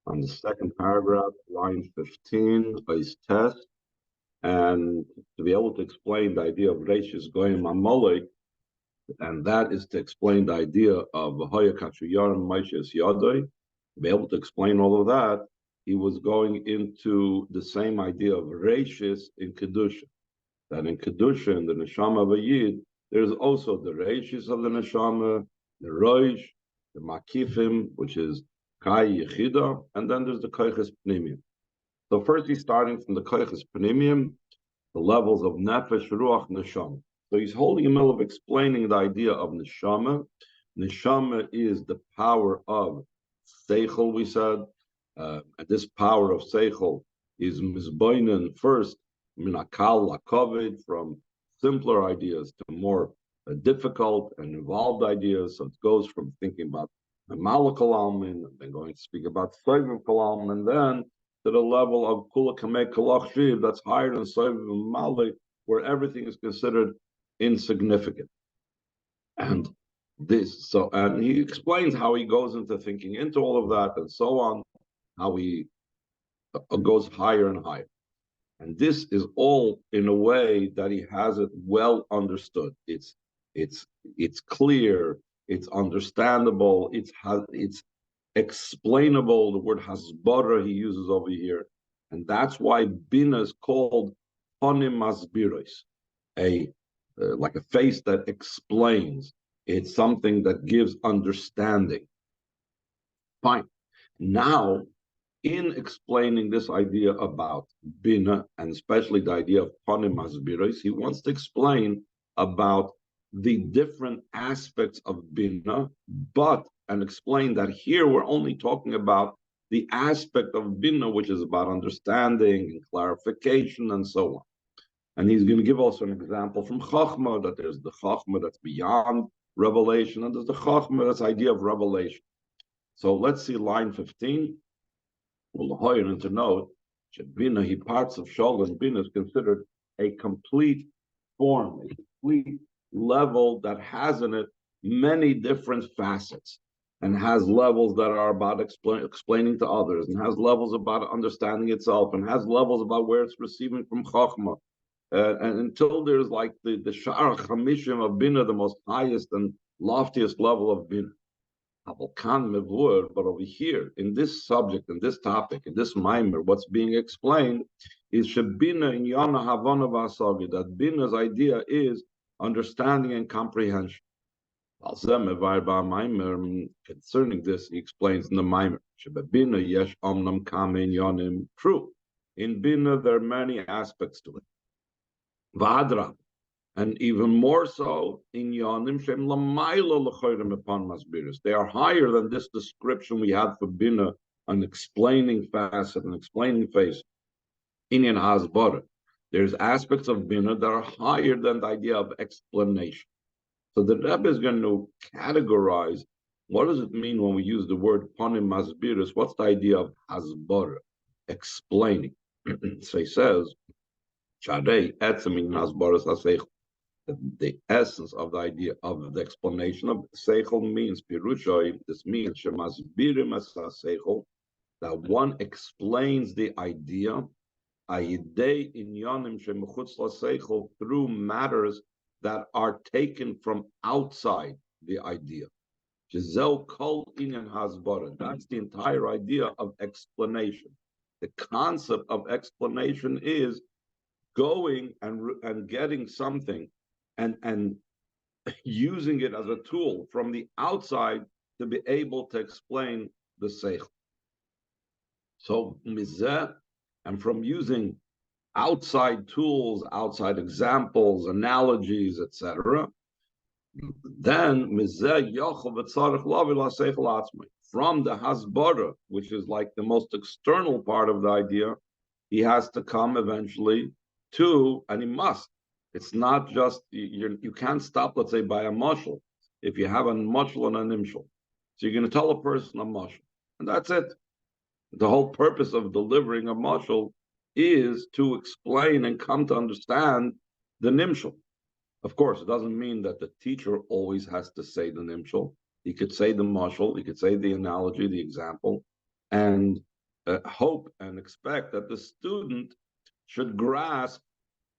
on the second paragraph, line 15, is test, and to be able to explain the idea of Reishis Goyim Amalek, and that is to explain the idea of Kacher, Yrim, Moshe's Yadoi. To be able to explain all of that, he was going into the same idea of Reishis in Kedusha. That in Kedusha, in the Neshama of a Yid, there's also the Reishis of the Neshama, the Roish, the Makifim, which is Kai Yechida, and then there's the Koiches Pnimim. So first he's starting from the Koiches Pnimim, the levels of Nefesh, Ruach, Neshama. So he's holding a middle of explaining the idea of Neshama. Neshama is the power of Seichel, we said. And this power of Seichel is Mizboinen first, Minakal Lakovid, from simpler ideas to more difficult and involved ideas. So it goes from thinking about the Malakal Almin, and then going to speak about Soiviv Kalam, and then to the level of Kula Kameh Kalach Shiv, that's higher than Soiviv Malik, where everything is considered insignificant. And and he explains how he goes into thinking into all of that and so on, how he goes higher and higher. And this is all in a way that he has it well understood. It's clear, it's understandable, it's explainable. The word hasbara he uses over here, and that's why Bina is called Ponim Masbiros, like a face that explains. It's something that gives understanding. Fine. Now, in explaining this idea about Bina, and especially the idea of Ponim Masbiros, he wants to explain about the different aspects of Bina, and explain that here we're only talking about the aspect of Bina, which is about understanding and clarification and so on. And he's going to give also an example from Chachma, that there's the Chachma that's beyond revelation, and there's the Chachma that's idea of revelation. So let's see line 15. Well, and to note, Bina, he parts of Shol, and Bina is considered a complete form, a complete level that has in it many different facets, and has levels that are about explaining to others, and has levels about understanding itself, and has levels about where it's receiving from Chachma. And until there's like the Sha'ar Chamishim of Bina, the most highest and loftiest level of Bina. But over here, in this subject, in this topic, in this mimer, what's being explained is Shebina in Yana Havana Vasagi, that Bina's idea is understanding and comprehension. Concerning this, he explains in the mimer, Shebina Yesh Omnam Kamen Yonim. True. In Bina, there are many aspects to it. Vadra, and even more so in Yonim Shem Lamayla L'choyrim upon Masbiris. They are higher than this description we had for Bina, an explaining facet, an explaining face. Inyan Hasbara. There's aspects of Bina that are higher than the idea of explanation. So the Rebbe is going to categorize what does it mean when we use the word Ponim Masbiris. What's the idea of Hasbara? Explaining. So he says, the essence of the idea of the explanation of seichel means pirushay. This means that one explains the idea through matters that are taken from outside the idea. That's the entire idea of explanation. The concept of explanation is going and getting something and using it as a tool from the outside to be able to explain the seichel. So mizeh, and from using outside tools, outside examples, analogies, etc., then mizeh yochel v'tzarich lavi la'seichel atzmai. From the hasbara, which is like the most external part of the idea, he has to come eventually to, and he must. It's not just, you can't stop, let's say, by a mashal. If you have a mashal and a nimshal. So you're going to tell a person a mashal, and that's it. The whole purpose of delivering a mashal is to explain and come to understand the nimshal. Of course, it doesn't mean that the teacher always has to say the nimshal. He could say the mashal, he could say the analogy, the example, and hope and expect that the student should grasp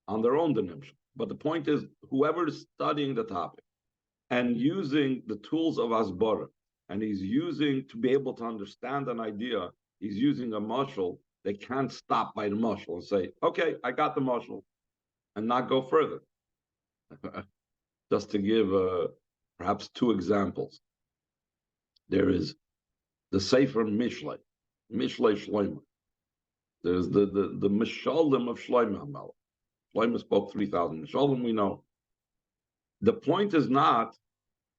on their own dimension. But the point is, whoever is studying the topic and using the tools of Asbara, and he's using to be able to understand an idea, he's using a mashal, they can't stop by the mashal and say, okay, I got the mashal, and not go further. Just to give perhaps two examples. There is the Sefer Mishlei Shloimeh. There's the Mishalim of Shloimeh HaMelech. Shloimeh spoke 3,000. Mishalim we know. The point is not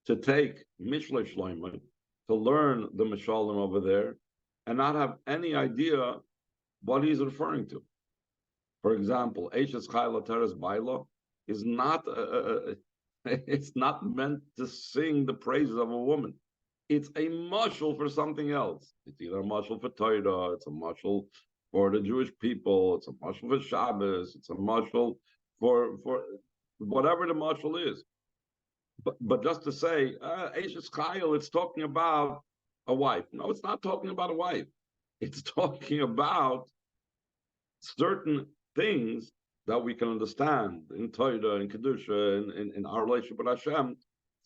to take Mishlei Shloimeh, to learn the Mishalim over there, and not have any idea what he's referring to. For example, Eishes Chayla Teres Baila is not it's not meant to sing the praises of a woman. It's a mashal for something else. It's either a mashal for Torah, it's a mashal for the Jewish people, it's a mashal for Shabbos, it's a mashal for whatever the mashal is. But just to say, Eishes Chayil, it's talking about a wife. No, it's not talking about a wife. It's talking about certain things that we can understand in Torah, in Kedusha, in our relationship with Hashem,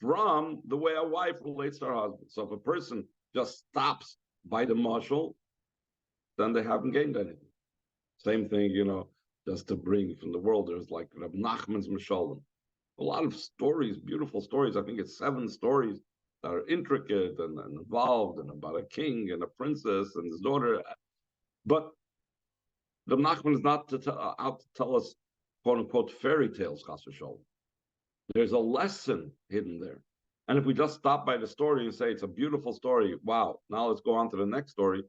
from the way a wife relates to her husband. So if a person just stops by the mashal, then they haven't gained anything. Same thing, just to bring from the world, there's like Reb Nachman's Mishalim. A lot of stories, beautiful stories. I think it's 7 stories that are intricate and involved, and about a king and a princess and his daughter. But the Nachman is not out to tell us, quote unquote, fairy tales, chas v'sholom. There's a lesson hidden there. And if we just stop by the story and say it's a beautiful story, wow, now let's go on to the next story,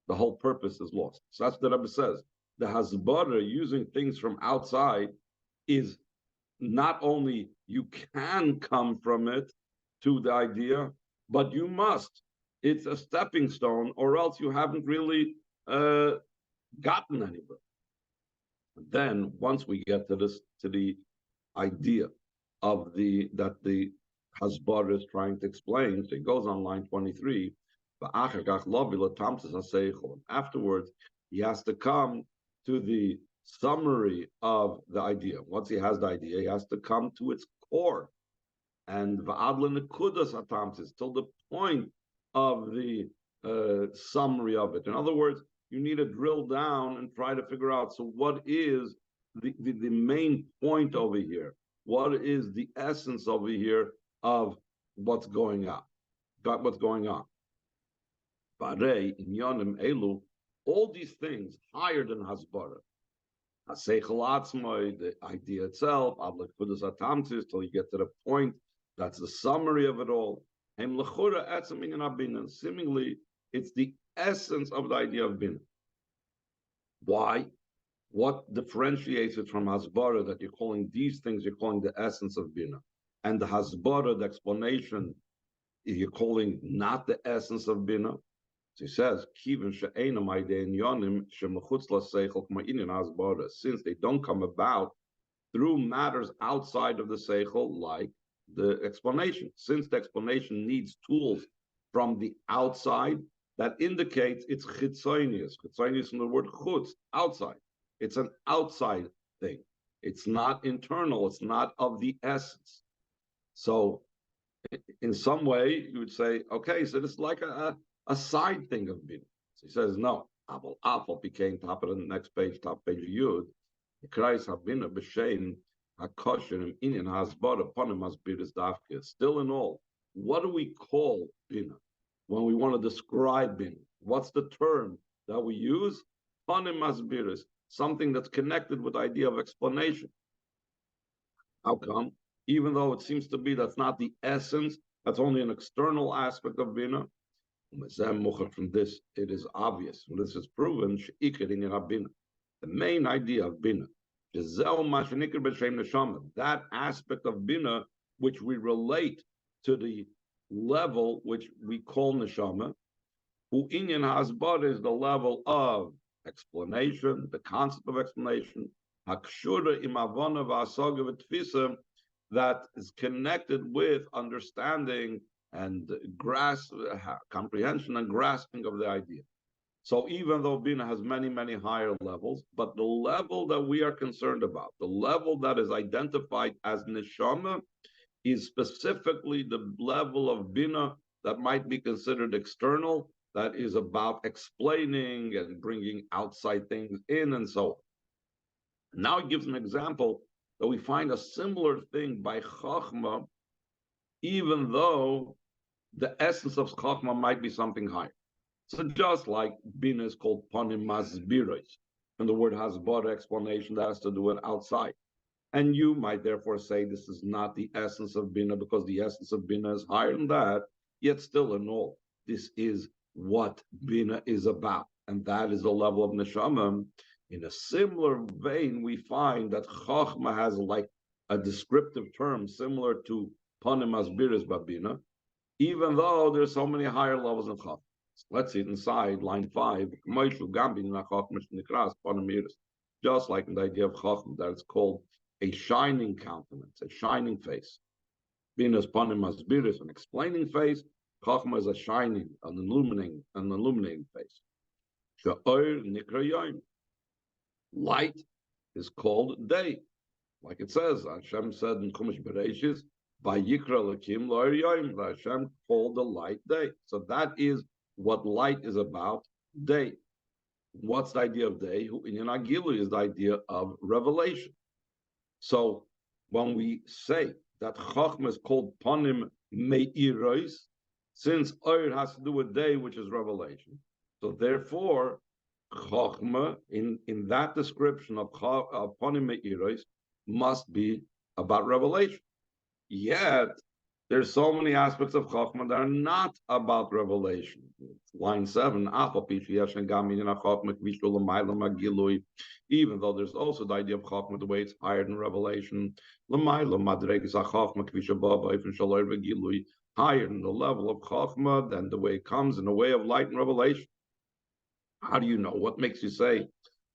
the whole purpose is lost. So that's what the Rebbe says. The Hasbara, using things from outside, is not only you can come from it to the idea, but you must. It's a stepping stone, or else you haven't really gotten anywhere. Then, once we get to the idea of that the Hasbara is trying to explain, so it goes on line 23. Afterwards, he has to come to the summary of the idea. Once he has the idea, he has to come to its core. And till the point of the summary of it. In other words, you need to drill down and try to figure out, so what is the main point over here? What is the essence over here of what's going on? All these things higher than Hasbara, the idea itself, till you get to the point, that's the summary of it all. Seemingly, it's the essence of the idea of Bina. Why? What differentiates it from Hasbara, that you're calling these things, you're calling the essence of Bina? And the Hasbara, the explanation, you're calling not the essence of Bina? So he says, since they don't come about through matters outside of the Seichel, like the explanation. Since the explanation needs tools from the outside, that indicates it's chitzonius. Chitzonius from the word chutz, outside. It's an outside thing. It's not internal. It's not of the essence. So in some way, you would say, okay, so it's like a side thing of Bina. So he says, no. Apple became top of the next page, top page of Yud. Kreis habina b'shein hakosher inyan hasbara ponim hasbiris dafke. Still in all, what do we call Bina when we want to describe Bina? What's the term that we use? Ponim hasbiris, something that's connected with the idea of explanation. How come? Even though it seems to be that's not the essence, that's only an external aspect of Bina. From this, it is obvious. When this is proven, the main idea of Bina, that aspect of Bina which we relate to the level which we call Neshama, who inyan hasbara is the level of explanation, the concept of explanation, hakshura imavona v'asaga v'tfisa, that is connected with understanding and comprehension and grasping of the idea. So even though Bina has many, many higher levels, but the level that we are concerned about, the level that is identified as Neshama, is specifically the level of Bina that might be considered external, that is about explaining and bringing outside things in and so on. Now it gives an example that we find a similar thing by Chachma, even though the essence of Chachma might be something higher. So just like Bina is called Panim Masbiros, and the word Hasbar explanation that has to do with outside. And you might therefore say this is not the essence of Bina because the essence of Bina is higher than that, yet still in all, this is what Bina is about. And that is the level of Neshama. In a similar vein, we find that Chachma has like a descriptive term similar to Panim Masbiros Babina, even though there's so many higher levels of Chachma. Let's see it inside line 5. Just like in the idea of Chachma, that it's called a shining countenance, a shining face. Bina's panim masbiris, an explaining face. Chachma is a shining, an illuminating face. Light is called day, like it says. Hashem said in Chumash Bereshis, "Vayikra Lakim Lo'er Yom." Hashem called the light day. So that is what light is about. Day. What's the idea of day? In Agilu is the idea of revelation. So when we say that Chachma is called Panim Me'iros, since Oir has to do with day, which is revelation, so therefore Chachma in that description of Panim Me'iros must be about revelation. Yet there's so many aspects of Chachma that are not about revelation. Line 7, even though there's also the idea of Chachma, the way it's higher than revelation, higher than the level of Chachma than the way it comes in the way of light and revelation. How do you know? What makes you say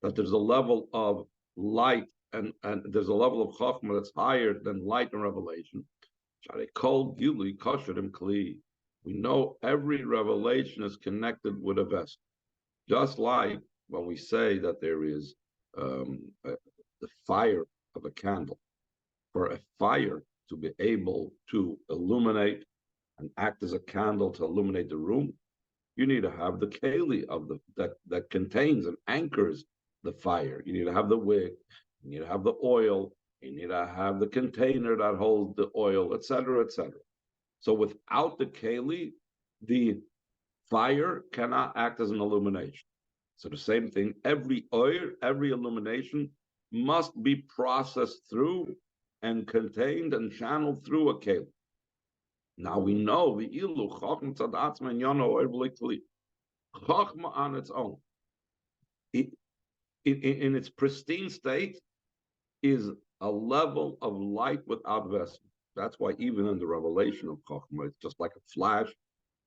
that there's a level of light and there's a level of Chachma that's higher than light and revelation? We know every revelation is connected with a vessel. Just like when we say that there is the fire of a candle. For a fire to be able to illuminate and act as a candle to illuminate the room, you need to have the keli of that contains and anchors the fire. You need to have the wick, you need to have the oil, you need to have the container that holds the oil, etc., etc. So without the keli, the fire cannot act as an illumination. So the same thing, every oil, every illumination must be processed through and contained and channeled through a keli. Now we know the ilu chachma tzadatzma and yono oivlikli. Chachma on its own, in its pristine state, is a level of light without vessel. That's why even in the revelation of Chachma, it's just like a flash,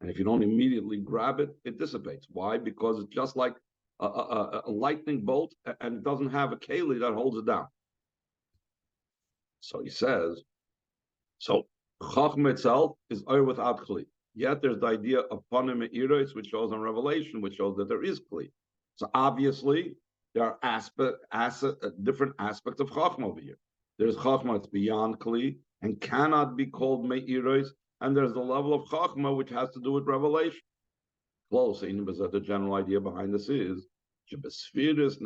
and if you don't immediately grab it, it dissipates. Why? Because it's just like a lightning bolt, and it doesn't have a keli that holds it down. So he says, so Chachma itself is oir without kli. Yet there's the idea of panim me'iros, which shows on revelation, which shows that there is kli. So obviously, there are different aspects of Chachma over here. There's Chachma that's beyond kli and cannot be called me'iros, and there's the level of Chachma which has to do with revelation. Close, but the general idea behind this is in the spheres,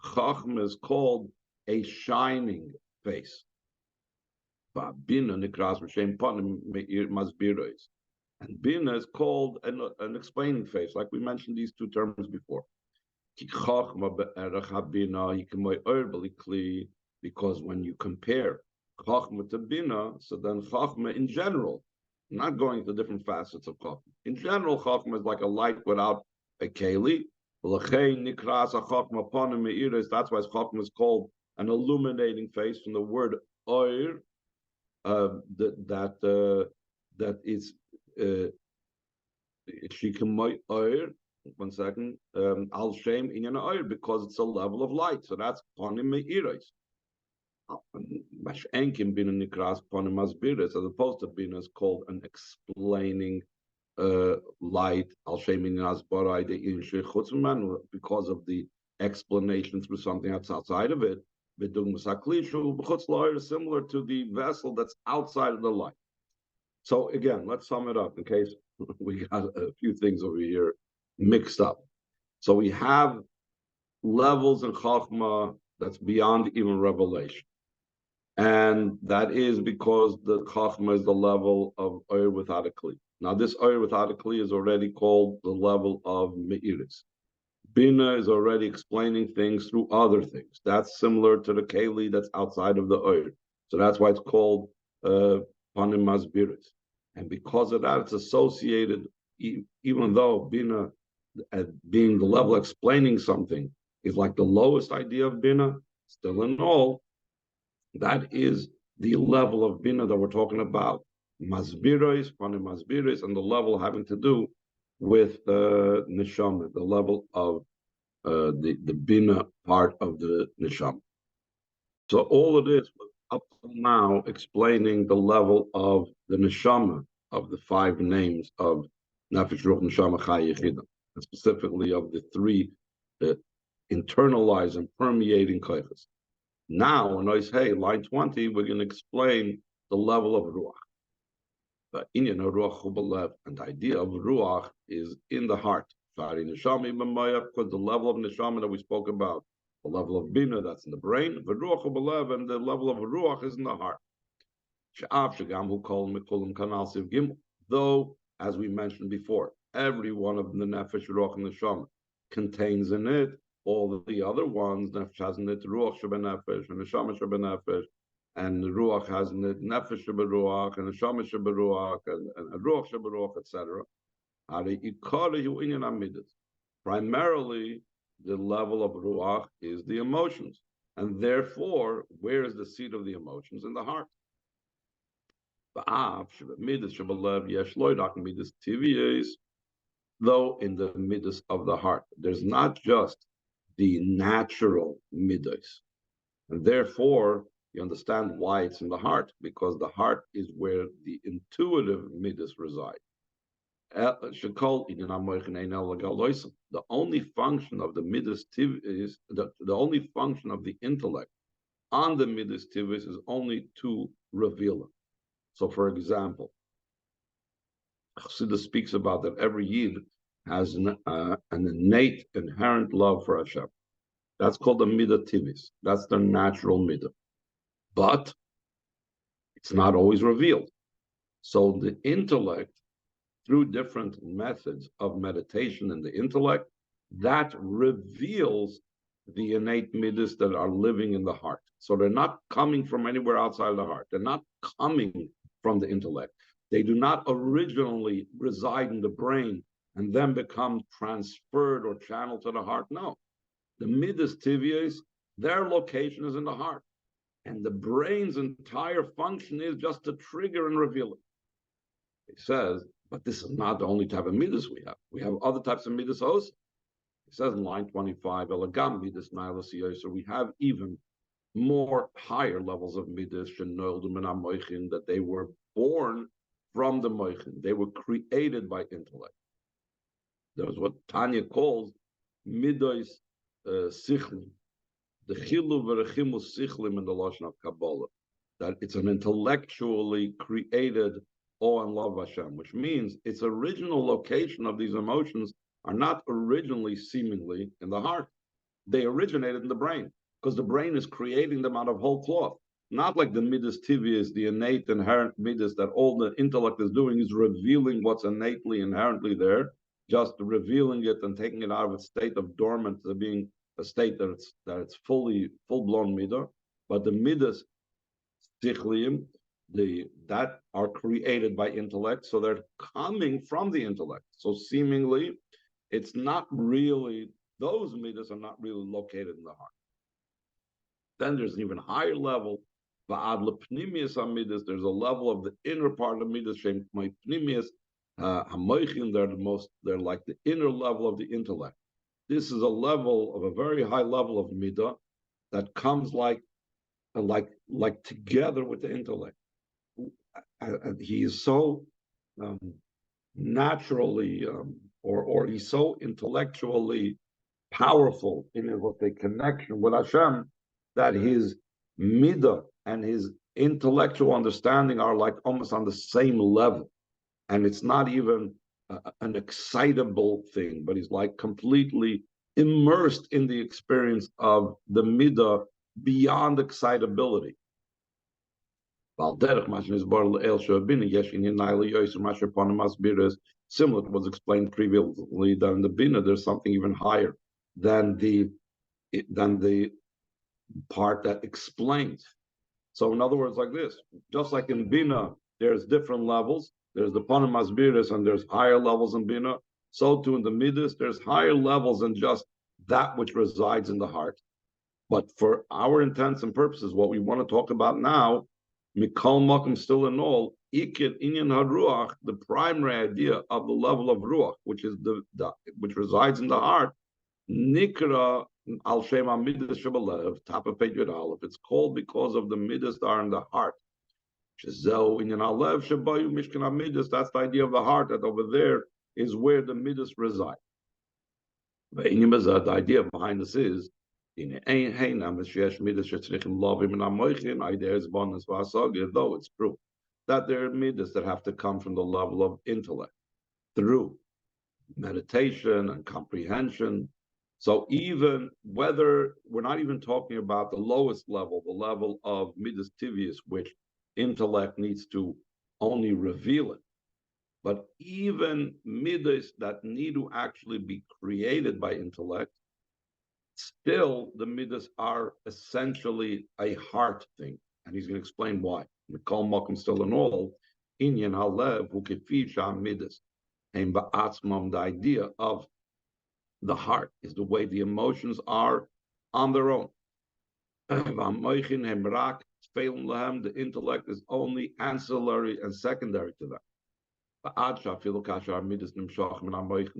Chachma is called a shining face. And Bina is called an explaining face, like we mentioned these two terms before. Because when you compare Chachma to Bina, so then Chachma in general, not going to different facets of Chachma. In general, Chachma is like a light without a keli. That's why Chachma is called an illuminating face from the word oir, that is shikamoy oir. 1 second, al shem inyan oir, because it's a level of light. So that's panim me'iros. Mash'enkim bina nikras panim masbiros, as opposed to bina is called an explaining light, because of the explanation through something that's outside of it. Similar to the vessel that's outside of the light. So again, let's sum it up in case we got a few things over here mixed up. So we have levels in Chachma that's beyond even revelation. And that is because the Chachma is the level of Oyer without a Kli. Now, this Oyer without a Kli is already called the level of Me'iris. Bina is already explaining things through other things. That's similar to the Keli that's outside of the Oyer. So that's why it's called Panim Masbiris. And because of that, it's associated, even though Bina, being the level explaining something, is like the lowest idea of Bina, still in all, that is the level of Bina that we're talking about. Masbiris, Panim Masbiris, and the level having to do with Neshama, the level of the Bina part of the Neshama. So all of this was up to now explaining the level of the Neshama of the 5 names of Nefesh, Ruach, Neshama, Chai, Yechida, and specifically of the 3 internalized and permeating koiches. Now, when I say line 20, we're going to explain the level of Ruach. But Inyan Ruach Chubalev, and the idea of Ruach is in the heart. Because the level of Neshama that we spoke about, the level of Bina that's in the brain, the Ruach Chubalev, and the level of Ruach is in the heart. Though, as we mentioned before, every one of the Nefesh, Ruach, and Neshama contains in it all the other ones. Nefesh has in it Ruach Shebenefesh, and Neshama Shebenefesh, and Ruach has in it Nefesh Sheberuach, and Neshama Sheberuach, and Ruach Sheberuach, etc. Primarily, the level of Ruach is the emotions, and therefore, where is the seat of the emotions? In the heart. Though in the midas of the heart, there's not just the natural midas, and therefore you understand why it's in the heart, because the heart is where the intuitive midas reside. The only function of the midas is the only function of the intellect on the midas tivis is only to reveal it. So, for example, Chassidus speaks about that every Yid has an innate, inherent love for Hashem. That's called the midah tivis. That's the natural midah. But it's not always revealed. So the intellect, through different methods of meditation in the intellect, that reveals the innate midas that are living in the heart. So they're not coming from anywhere outside of the heart. They're not coming from the intellect. They do not originally reside in the brain and then become transferred or channeled to the heart. No. The midas tivias, their location is in the heart. And the brain's entire function is just to trigger and reveal it. He says, but this is not the only type of midas we have. We have other types of midas also. He says in line 25, Elagam midas nailasiyah. So we have even more higher levels of midas, that they were born from the moichin. They were created by intellect. That was what Tanya calls midas sichlim. The chilu v'rechimu sichlim in the Lashon of Kabbalah. That it's an intellectually created awe and love of Hashem, which means its original location of these emotions are not originally seemingly in the heart. They originated in the brain, because the brain is creating them out of whole cloth. Not like the midas tivias, the innate, inherent midas that all the intellect is doing is revealing what's innately, inherently there, just revealing it and taking it out of its state of dormant to being a state that it's full-blown midah. But the midas sichliim, that are created by intellect, so they're coming from the intellect. So seemingly, it's not really, those midas are not really located in the heart. Then there's an even higher level. There's a level of the inner part of midas, they're like the inner level of the intellect. This is a level of a very high level of midah that comes like together with the intellect. He is so naturally, or he's so intellectually powerful in his, let's say, connection with Hashem, that his midah and his intellectual understanding are like almost on the same level. And it's not even an excitable thing, but he's like completely immersed in the experience of the midah beyond excitability. Similar to what's explained previously, that in the bina there's something even higher than the part that explains. So in other words, like this, just like in bina there's different levels, there's the panim masbiris and there's higher levels in bina, so too in the midas there's higher levels than just that which resides in the heart. But for our intents and purposes, what we want to talk about now, mikol makom, still in all, ikir inyan haruach, the primary idea of the level of ruach, which is which resides in the heart, nikra al shem midas shebalev, top of page aleph. It's called because of the midas that are in the heart. Shezel inyan alev shebayu mishkan midas. That's the idea of the heart. That over there is where the midas reside. The idea behind this is, though it's true that there are midas that have to come from the level of intellect through meditation and comprehension. So even whether we're not even talking about the lowest level, the level of midas tivius, which intellect needs to only reveal it, but even midas that need to actually be created by intellect, still the midas are essentially a heart thing. And he's going to explain why. Mikol makom, still in all, inyan halev hu kefi midas, and ba'atzmam, the idea of the heart is the way the emotions are on their own. The intellect is only ancillary and secondary to them.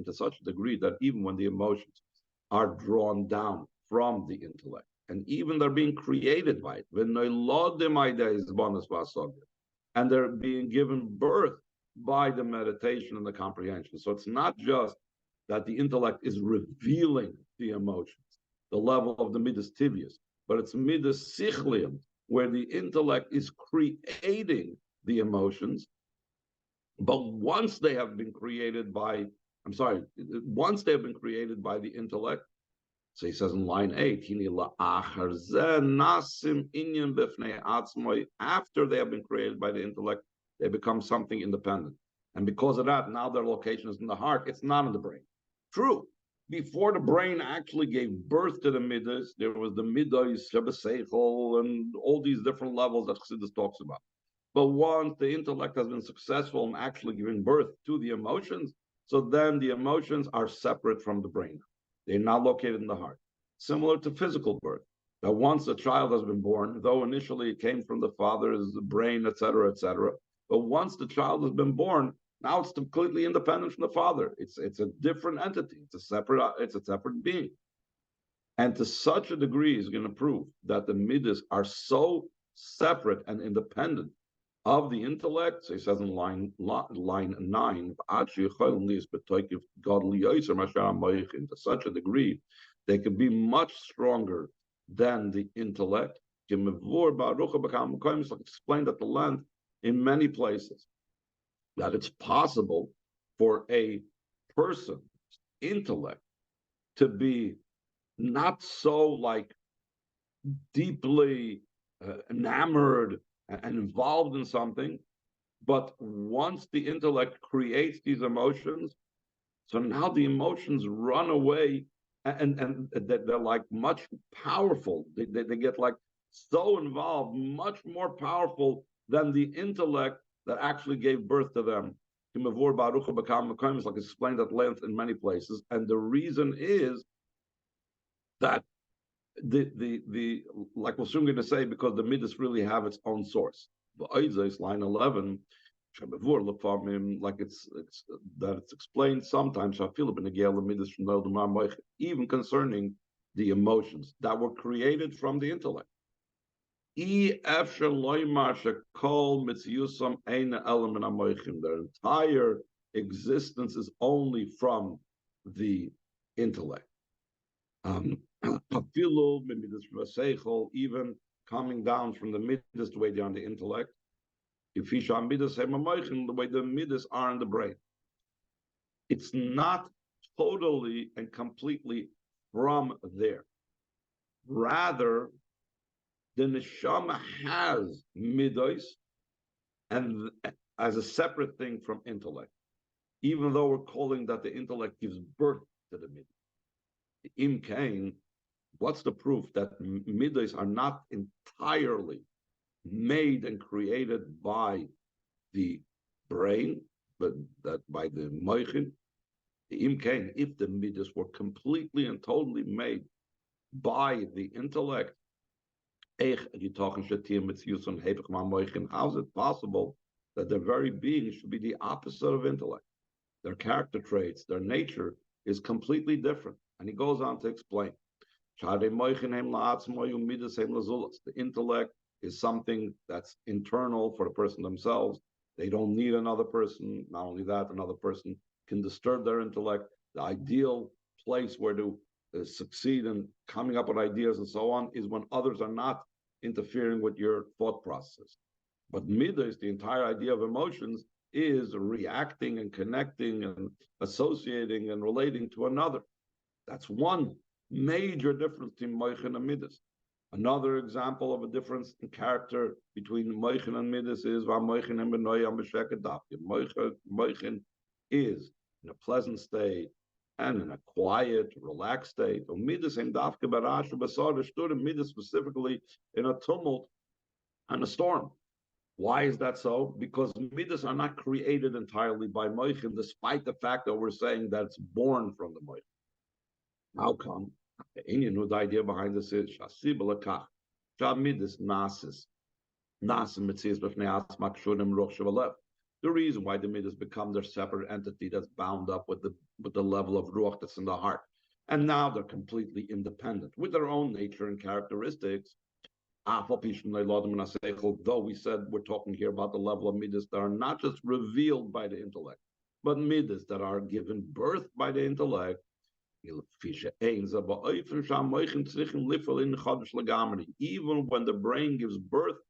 To such a degree that even when the emotions are drawn down from the intellect, and even they're being created by it, and they're being given birth by the meditation and the comprehension. So it's not just that the intellect is revealing the emotions, the level of the midas tivius, but it's midas sichlium, where the intellect is creating the emotions. But once they have been created by the intellect, so he says in line 8, after they have been created by the intellect, they become something independent. And because of that, now their location is in the heart, it's not in the brain. True, before the brain actually gave birth to the midas, there was the midas, Shebeseichel, and all these different levels that Chassidus talks about. But once the intellect has been successful in actually giving birth to the emotions, so then the emotions are separate from the brain. They're not located in the heart. Similar to physical birth, that once a child has been born, though initially it came from the father's brain, etc., but once the child has been born, now it's completely independent from the father. It's a different entity. It's a separate being. And to such a degree is going to prove that the midas are so separate and independent of the intellect. So he says in line 9, to such a degree, they can be much stronger than the intellect. Explained at the length in many places that it's possible for a person's intellect to be not so like deeply enamored and involved in something, but once the intellect creates these emotions, so now the emotions run away, and they're like much powerful. They get like so involved, much more powerful than the intellect that actually gave birth to them. Like explained at length in many places, and the reason is that the like we're soon going to say, because the midas really have its own source. Line 11, like it's explained sometimes, even concerning the emotions that were created from the intellect. Their entire existence is only from the intellect. Even coming down from the midas, the way they're on the intellect, the way the midas are in the brain. It's not totally and completely from there. Rather, the neshama has midas and as a separate thing from intellect, even though we're calling that the intellect gives birth to the midas. The imkain, what's the proof that midas are not entirely made and created by the brain, but that by the moichin? The imkain, if the midas were completely and totally made by the intellect, how is it possible that their very being should be the opposite of intellect? Their character traits, their nature is completely different. And he goes on to explain. The intellect is something that's internal for the person themselves. They don't need another person. Not only that, another person can disturb their intellect. The ideal place where to succeed in coming up with ideas and so on is when others are not interfering with your thought process. But midas, the entire idea of emotions, is reacting and connecting and associating and relating to another. That's one major difference between moichin and midas. Another example of a difference in character between moichin and midas is moichin is in a pleasant state and in a quiet, relaxed state. Midas specifically in a tumult and a storm. Why is that so? Because midas are not created entirely by moichin, despite the fact that we're saying that it's born from the moichin. How come? The idea behind this is midas nasis. The reason why the midas become their separate entity that's bound up with the level of ruach that's in the heart, and now they're completely independent with their own nature and characteristics. Though we said we're talking here about the level of midas that are not just revealed by the intellect, but midas that are given birth by the intellect. Even when the brain gives birth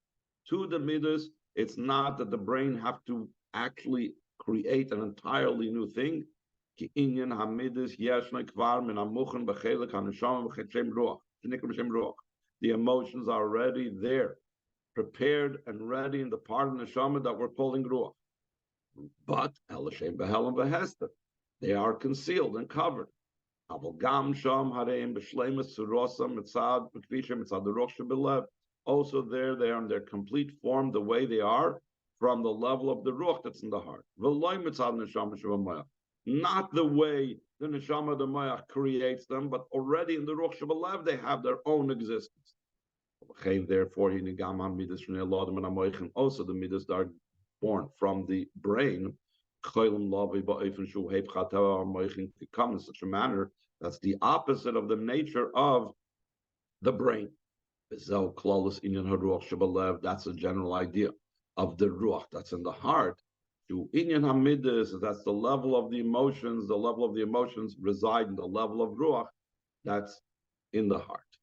to the midas, it's not that the brain have to actually create an entirely new thing. The emotions are already there, prepared and ready in the part of the neshama that we're calling ruach. But they are concealed and covered. Also there, they are in their complete form, the way they are, from the level of the ruach that's in the heart. Not the way the neshama, the mayach, creates them, but already in the ruach shebelev, they have their own existence. Therefore, also the midas that are born from the brain, become in such a manner that's the opposite of the nature of the brain. That's a general idea of the ruach that's in the heart. To inyan hamidas, that's the level of the emotions. The level of the emotions reside in the level of ruach that's in the heart.